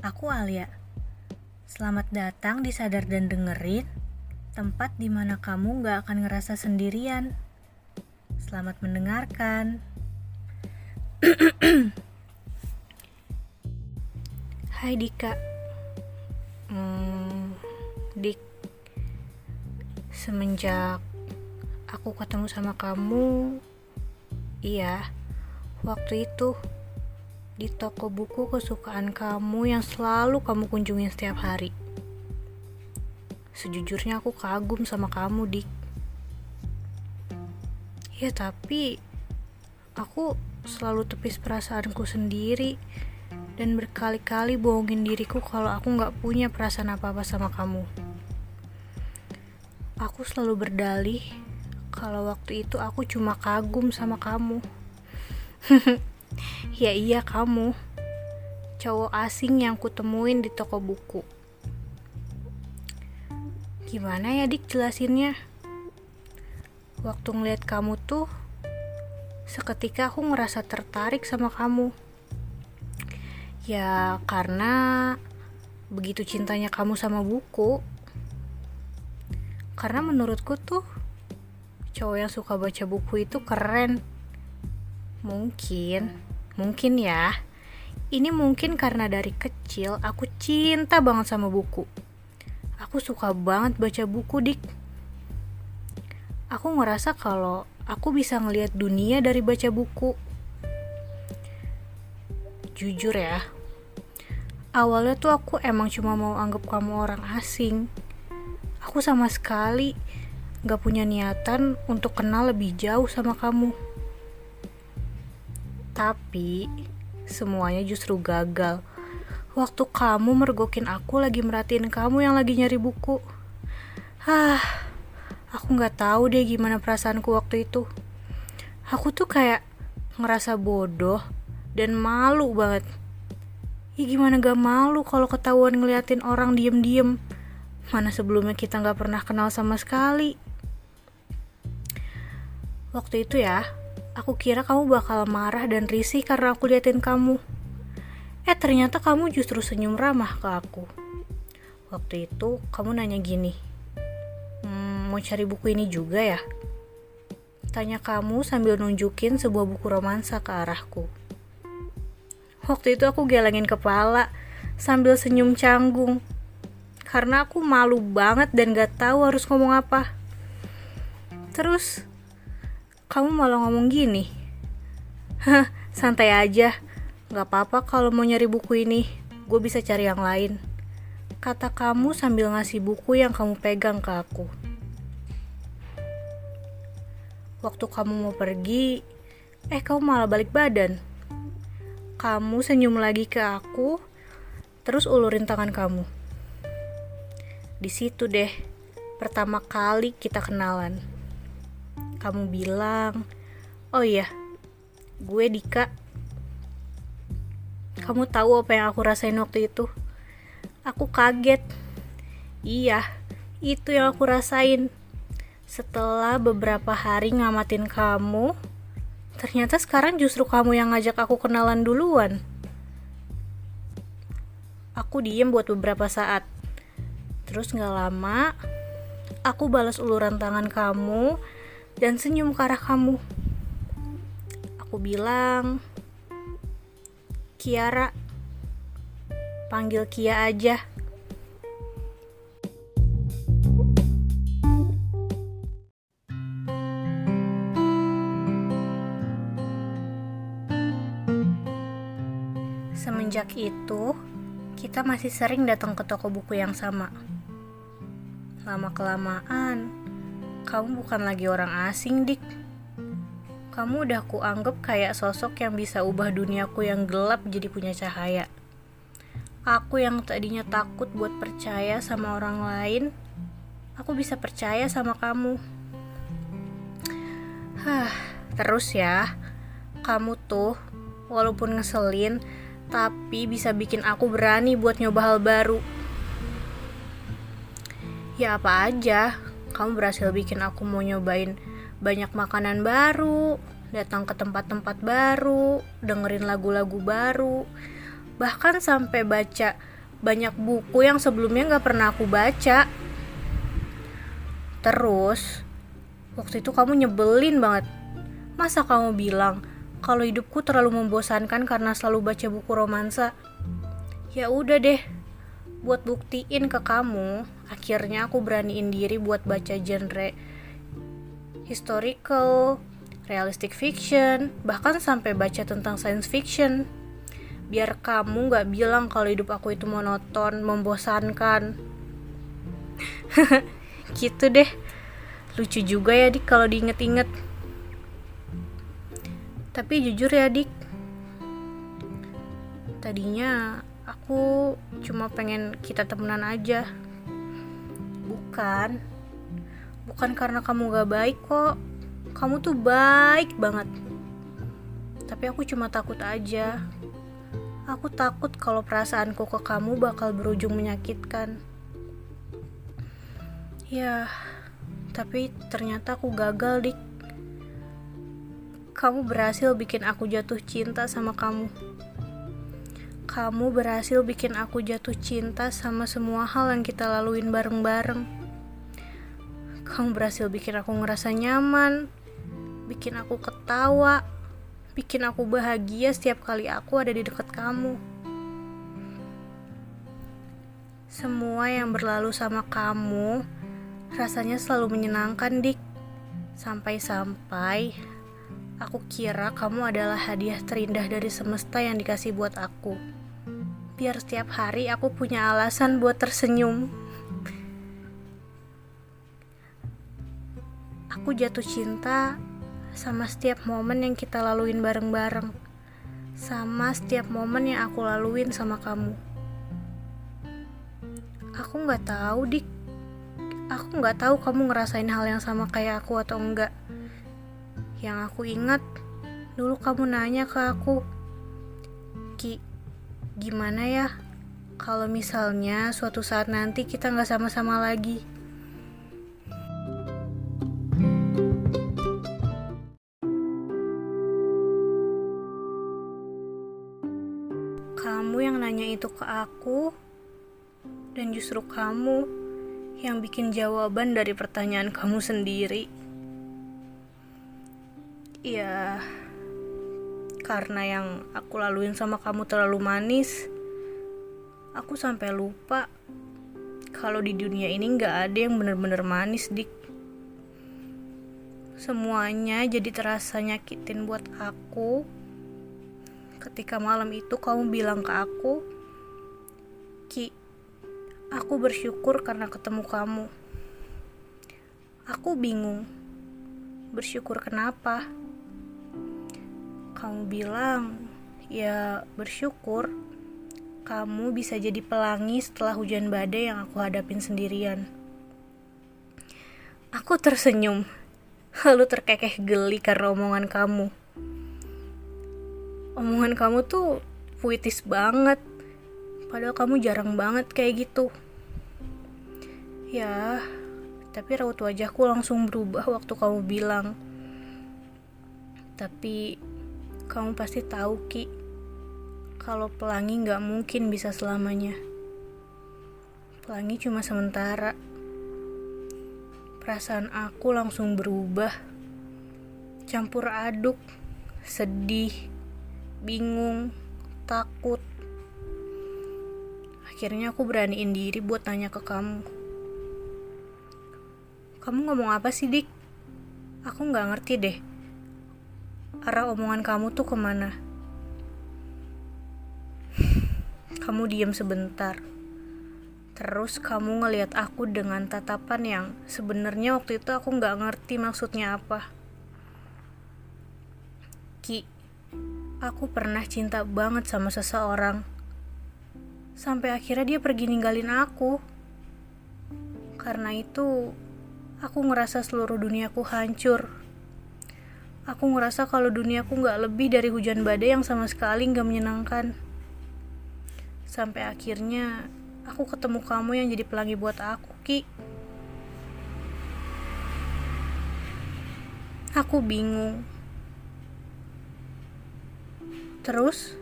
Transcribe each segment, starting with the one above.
Aku Alia. Selamat datang di Sadar dan Dengerin, tempat di mana kamu gak akan ngerasa sendirian. Selamat mendengarkan. Hai Dika. Dik, semenjak aku ketemu sama kamu, iya, waktu itu di toko buku kesukaan kamu yang selalu kamu kunjungin setiap hari. Sejujurnya aku kagum sama kamu, Dik. Ya tapi aku selalu tepis perasaanku sendiri dan berkali-kali bohongin diriku kalau aku gak punya perasaan apa-apa sama kamu. Aku selalu berdalih kalau waktu itu aku cuma kagum sama kamu. Ya iya, kamu cowok asing yang kutemuin di toko buku. Gimana ya Dik jelasinnya? Waktu ngeliat kamu tuh, seketika aku ngerasa tertarik sama kamu. Ya karena begitu cintanya kamu sama buku. Karena menurutku tuh cowok yang suka baca buku itu keren. Mungkin ya. Ini mungkin karena dari kecil aku cinta banget sama buku. Aku suka banget baca buku, Dik. Aku ngerasa kalau aku bisa ngelihat dunia dari baca buku. Jujur ya, awalnya tuh aku emang cuma mau anggap kamu orang asing. Aku sama sekali gak punya niatan untuk kenal lebih jauh sama kamu. Tapi semuanya justru gagal waktu kamu mergokin aku lagi merhatiin kamu yang lagi nyari buku. Aku gak tahu deh gimana perasaanku waktu itu. Aku tuh kayak ngerasa bodoh dan malu banget. Ya gimana gak malu kalau ketahuan ngeliatin orang diem-diem, mana sebelumnya kita gak pernah kenal sama sekali. Waktu itu ya, aku kira kamu bakal marah dan risih karena aku liatin kamu. Ternyata kamu justru senyum ramah ke aku. Waktu itu kamu nanya gini, mau cari buku ini juga ya? Tanya kamu sambil nunjukin sebuah buku romansa ke arahku. Waktu itu aku gelengin kepala sambil senyum canggung karena aku malu banget dan gak tahu harus ngomong apa. Terus kamu malah ngomong gini, santai aja, gak apa-apa kalau mau nyari buku ini, gue bisa cari yang lain, kata kamu sambil ngasih buku yang kamu pegang ke aku. Waktu kamu mau pergi, kamu malah balik badan. Kamu senyum lagi ke aku, terus ulurin tangan kamu. Di situ deh, pertama kali kita kenalan. Kamu bilang, oh iya, gue Dika. Kamu tahu apa yang aku rasain waktu itu? Aku kaget. Iya, itu yang aku rasain. Setelah beberapa hari ngamatin kamu, ternyata sekarang justru kamu yang ngajak aku kenalan duluan. Aku diem buat beberapa saat. Terus gak lama, aku balas uluran tangan kamu dan senyum ke arah kamu. Aku bilang, Kiara, panggil Kia aja. Semenjak itu, kita masih sering datang ke toko buku yang sama. Lama-kelamaan, kamu bukan lagi orang asing, Dik. Kamu udah kuanggap kayak sosok yang bisa ubah duniaku yang gelap jadi punya cahaya. Aku yang tadinya takut buat percaya sama orang lain, aku bisa percaya sama kamu. Terus ya, kamu tuh walaupun ngeselin, tapi bisa bikin aku berani buat nyoba hal baru. Ya apa aja, kamu berhasil bikin aku mau nyobain banyak makanan baru, datang ke tempat-tempat baru, dengerin lagu-lagu baru, bahkan sampai baca banyak buku yang sebelumnya gak pernah aku baca. Terus, waktu itu kamu nyebelin banget. Masa kamu bilang kalau hidupku terlalu membosankan karena selalu baca buku romansa? Ya udah deh, buat buktiin ke kamu, akhirnya aku beraniin diri buat baca genre historical, realistic fiction, bahkan sampai baca tentang science fiction. Biar kamu gak bilang kalau hidup aku itu monoton, membosankan. Gitu deh. Lucu juga ya Dik kalau diinget-inget. Tapi jujur ya Dik, tadinya aku cuma pengen kita temenan aja. Bukan karena kamu gak baik kok. Kamu tuh baik banget. Tapi aku cuma takut aja. Aku takut kalau perasaanku ke kamu bakal berujung menyakitkan. Ya, tapi ternyata aku gagal, Dik. Kamu berhasil bikin aku jatuh cinta sama kamu. Kamu berhasil bikin aku jatuh cinta sama semua hal yang kita laluin bareng-bareng. Kamu berhasil bikin aku ngerasa nyaman, bikin aku ketawa, bikin aku bahagia setiap kali aku ada di dekat kamu. Semua yang berlalu sama kamu rasanya selalu menyenangkan, Dik. Sampai-sampai aku kira kamu adalah hadiah terindah dari semesta yang dikasih buat aku. Biar setiap hari aku punya alasan buat tersenyum. Aku jatuh cinta sama setiap momen yang kita laluin bareng-bareng, sama setiap momen yang aku laluin sama kamu. Aku gak tahu, Dik. Aku gak tahu kamu ngerasain hal yang sama kayak aku atau enggak. Yang aku ingat, dulu kamu nanya ke aku, Ki, gimana ya kalau misalnya suatu saat nanti kita gak sama-sama lagi? Kamu yang nanya itu ke aku, dan justru kamu yang bikin jawaban dari pertanyaan kamu sendiri. Ya, karena yang aku laluin sama kamu terlalu manis, aku sampai lupa kalau di dunia ini gak ada yang bener-bener manis, Dik. Semuanya jadi terasa nyakitin buat aku ketika malam itu kamu bilang ke aku, Ki, aku bersyukur karena ketemu kamu. Aku bingung, bersyukur kenapa? Kamu bilang, ya bersyukur kamu bisa jadi pelangi setelah hujan badai yang aku hadapin sendirian. Aku tersenyum, lalu terkekeh geli karena omongan kamu. Omongan kamu tuh puitis banget, padahal kamu jarang banget kayak gitu. Ya, tapi raut wajahku langsung berubah waktu kamu bilang. Tapi kamu pasti tahu, Ki, kalau pelangi gak mungkin bisa selamanya. Pelangi cuma sementara. Perasaan aku langsung berubah, campur aduk, sedih, bingung, takut. Akhirnya aku beraniin diri buat tanya ke kamu. Kamu ngomong apa sih, Dik? Aku gak ngerti deh arah omongan kamu tuh kemana. Kamu diam sebentar. Terus kamu ngelihat aku dengan tatapan yang sebenarnya waktu itu aku gak ngerti maksudnya apa. Ki, aku pernah cinta banget sama seseorang. Sampai akhirnya dia pergi ninggalin aku. Karena itu, aku ngerasa seluruh duniaku hancur. Aku ngerasa kalau duniaku gak lebih dari hujan badai yang sama sekali gak menyenangkan. Sampai akhirnya, aku ketemu kamu yang jadi pelangi buat aku, Ki. Aku bingung. Terus,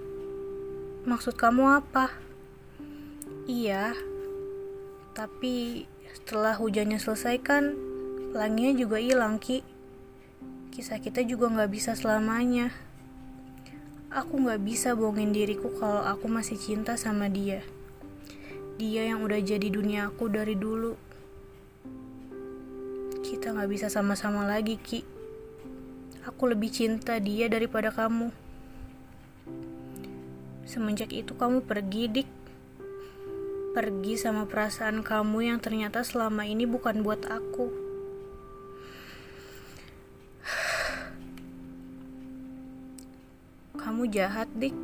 maksud kamu apa? Iya, tapi setelah hujannya selesai kan pelanginya juga hilang, Ki. Kisah kita juga gak bisa selamanya. Aku gak bisa bohongin diriku kalau aku masih cinta sama dia. Dia yang udah jadi dunia aku dari dulu. Kita gak bisa sama-sama lagi, Ki. Aku lebih cinta dia daripada kamu. Semenjak itu kamu pergi, Dik. Pergi sama perasaan kamu yang ternyata selama ini bukan buat aku. Kamu jahat, Dik.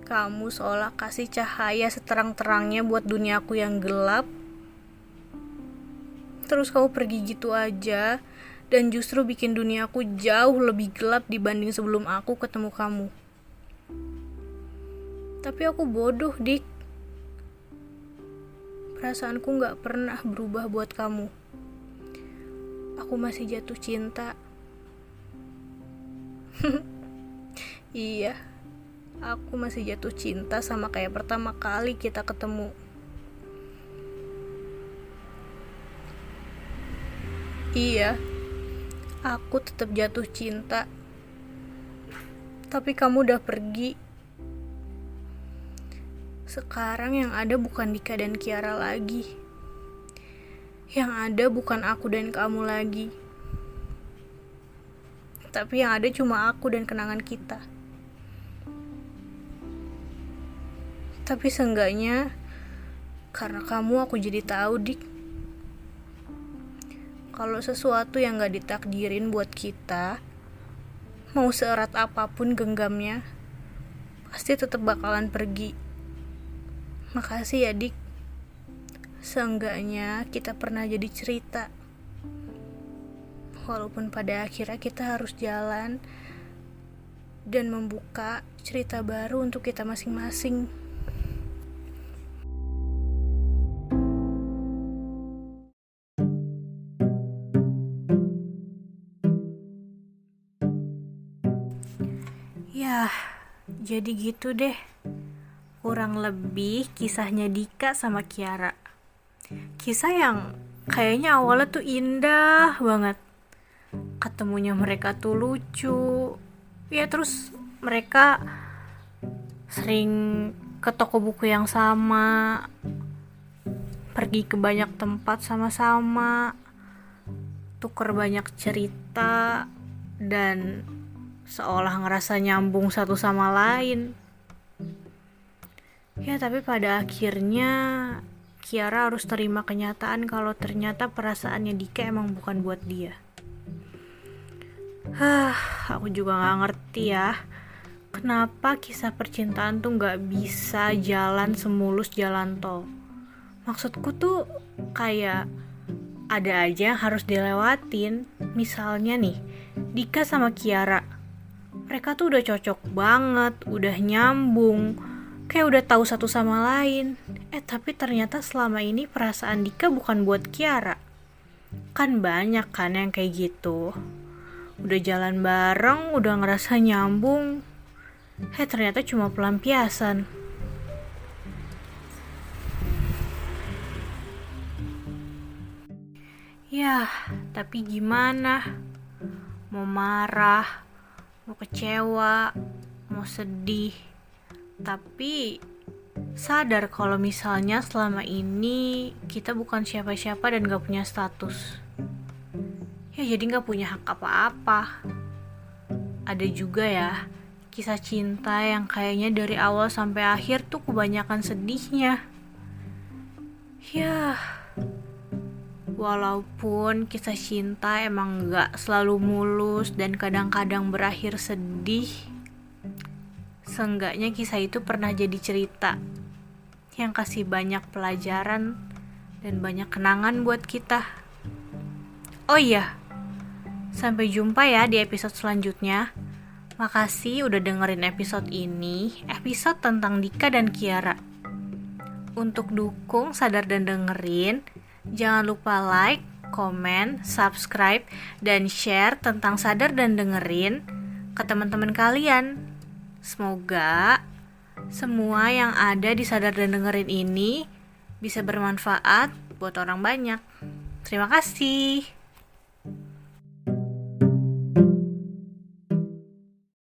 Kamu seolah kasih cahaya seterang-terangnya buat duniaku yang gelap. Terus kamu pergi gitu aja, dan justru bikin duniaku jauh lebih gelap dibanding sebelum aku ketemu kamu. Tapi aku bodoh, Dik. Perasaanku gak pernah berubah buat kamu. Aku masih jatuh cinta. Iya, aku masih jatuh cinta sama kayak pertama kali kita ketemu. Iya, aku tetap jatuh cinta. Tapi kamu udah pergi. Sekarang yang ada bukan Dika dan Kiara lagi. Yang ada bukan aku dan kamu lagi. Tapi yang ada cuma aku dan kenangan kita. Tapi seenggaknya karena kamu aku jadi tahu, Dik. Kalau sesuatu yang gak ditakdirin buat kita, mau seerat apapun genggamnya, pasti tetap bakalan pergi. Makasih ya, Dik. Seenggaknya kita pernah jadi cerita. Walaupun pada akhirnya kita harus jalan dan membuka cerita baru untuk kita masing-masing. Yah, jadi gitu deh. Kurang lebih kisahnya Dika sama Kiara. Kisah yang kayaknya awalnya tuh indah banget. Ketemunya mereka tuh lucu. Ya terus mereka sering ke toko buku yang sama, pergi ke banyak tempat sama-sama, tuker banyak cerita, dan seolah ngerasa nyambung satu sama lain. Ya tapi pada akhirnya Kiara harus terima kenyataan kalau ternyata perasaannya Dika emang bukan buat dia. Aku juga gak ngerti ya, kenapa kisah percintaan tuh gak bisa jalan semulus jalan tol. Maksudku tuh kayak ada aja yang harus dilewatin. Misalnya nih, Dika sama Kiara, mereka tuh udah cocok banget, udah nyambung, kayak udah tahu satu sama lain. Tapi ternyata selama ini perasaan Dika bukan buat Kiara. Kan banyak kan yang kayak gitu. Udah jalan bareng, udah ngerasa nyambung, ternyata cuma pelampiasan. Yah, tapi gimana? Mau marah, mau kecewa, mau sedih, tapi sadar kalau misalnya selama ini kita bukan siapa-siapa dan gak punya status. Ya jadi gak punya hak apa-apa. Ada juga ya kisah cinta yang kayaknya dari awal sampai akhir tuh kebanyakan sedihnya. Ya, walaupun kisah cinta emang gak selalu mulus dan kadang-kadang berakhir sedih, seenggaknya kisah itu pernah jadi cerita yang kasih banyak pelajaran dan banyak kenangan buat kita. Oh iya, sampai jumpa ya di episode selanjutnya. Makasih udah dengerin episode ini, episode tentang Dika dan Kiara. Untuk dukung Sadar dan Dengerin, jangan lupa like, komen, subscribe, dan share tentang Sadar dan Dengerin ke teman-teman kalian. Semoga Semua yang ada di Sadar dan Dengerin ini bisa bermanfaat buat orang banyak. Terima kasih.